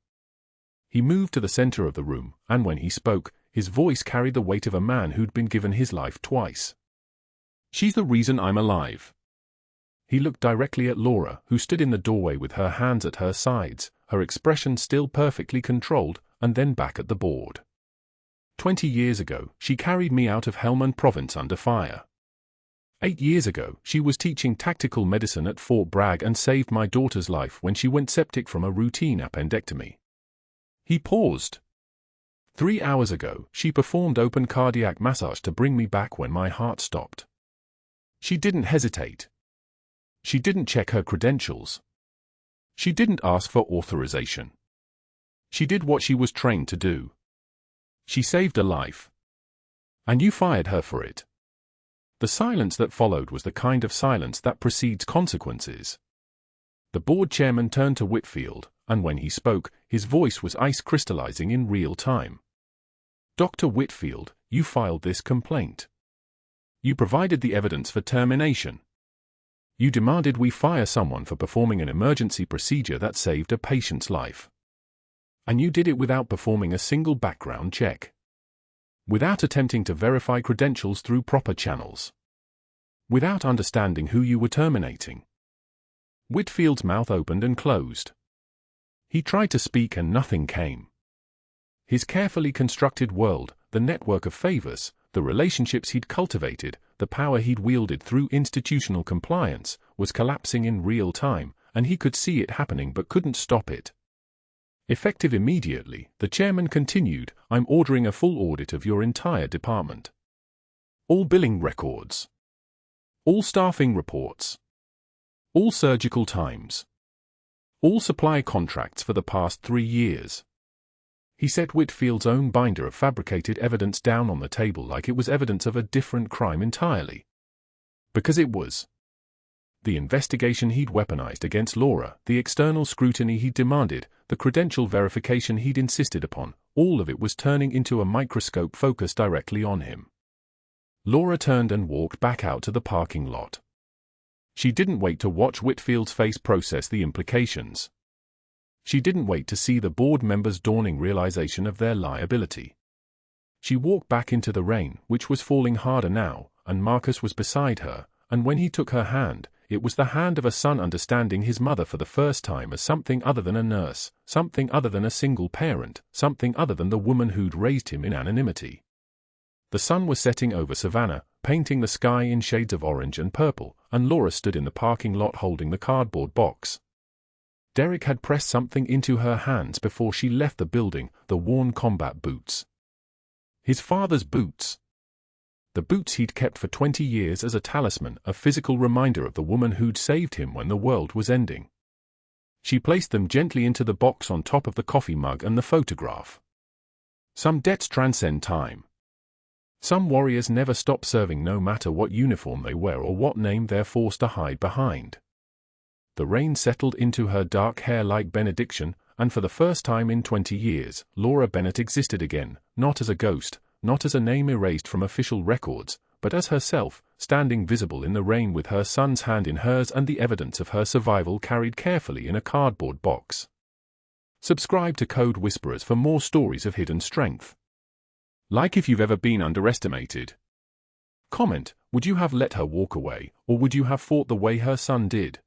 He moved to the center of the room, and when he spoke, his voice carried the weight of a man who'd been given his life twice. "She's the reason I'm alive." He looked directly at Laura, who stood in the doorway with her hands at her sides, her expression still perfectly controlled, and then back at the board. 20 years ago, she carried me out of Helmand Province under fire. 8 years ago, she was teaching tactical medicine at Fort Bragg and saved my daughter's life when she went septic from a routine appendectomy. He paused. 3 hours ago, she performed open cardiac massage to bring me back when my heart stopped. She didn't hesitate. She didn't check her credentials. She didn't ask for authorization. She did what she was trained to do. She saved a life. And you fired her for it. The silence that followed was the kind of silence that precedes consequences. The board chairman turned to Whitfield, and when he spoke, his voice was ice crystallizing in real time. "Dr. Whitfield, you filed this complaint. You provided the evidence for termination. You demanded we fire someone for performing an emergency procedure that saved a patient's life. And you did it without performing a single background check. Without attempting to verify credentials through proper channels. Without understanding who you were terminating." Whitfield's mouth opened and closed. He tried to speak and nothing came. His carefully constructed world, the network of favors, the relationships he'd cultivated, the power he'd wielded through institutional compliance, was collapsing in real time, and he could see it happening but couldn't stop it. Effective immediately, the chairman continued, "I'm ordering a full audit of your entire department. All billing records. All staffing reports. All surgical times. All supply contracts for the past 3 years." He set Whitfield's own binder of fabricated evidence down on the table like it was evidence of a different crime entirely. Because it was. The investigation he'd weaponized against Laura, the external scrutiny he'd demanded, the credential verification he'd insisted upon, all of it was turning into a microscope focused directly on him. Laura turned and walked back out to the parking lot. She didn't wait to watch Whitfield's face process the implications. She didn't wait to see the board members' dawning realization of their liability. She walked back into the rain, which was falling harder now, and Marcus was beside her, and when he took her hand, it was the hand of a son understanding his mother for the first time as something other than a nurse, something other than a single parent, something other than the woman who'd raised him in anonymity. The sun was setting over Savannah, painting the sky in shades of orange and purple, and Laura stood in the parking lot holding the cardboard box. Derek had pressed something into her hands before she left the building, the worn combat boots. His father's boots. The boots he'd kept for 20 years as a talisman, a physical reminder of the woman who'd saved him when the world was ending. She placed them gently into the box on top of the coffee mug and the photograph. Some debts transcend time. Some warriors never stop serving no matter what uniform they wear or what name they're forced to hide behind. The rain settled into her dark hair like benediction, and for the first time in 20 years, Laura Bennett existed again, not as a ghost, not as a name erased from official records, but as herself, standing visible in the rain with her son's hand in hers and the evidence of her survival carried carefully in a cardboard box. Subscribe to Code Whisperers for more stories of hidden strength. Like if you've ever been underestimated. Comment, would you have let her walk away, or would you have fought the way her son did?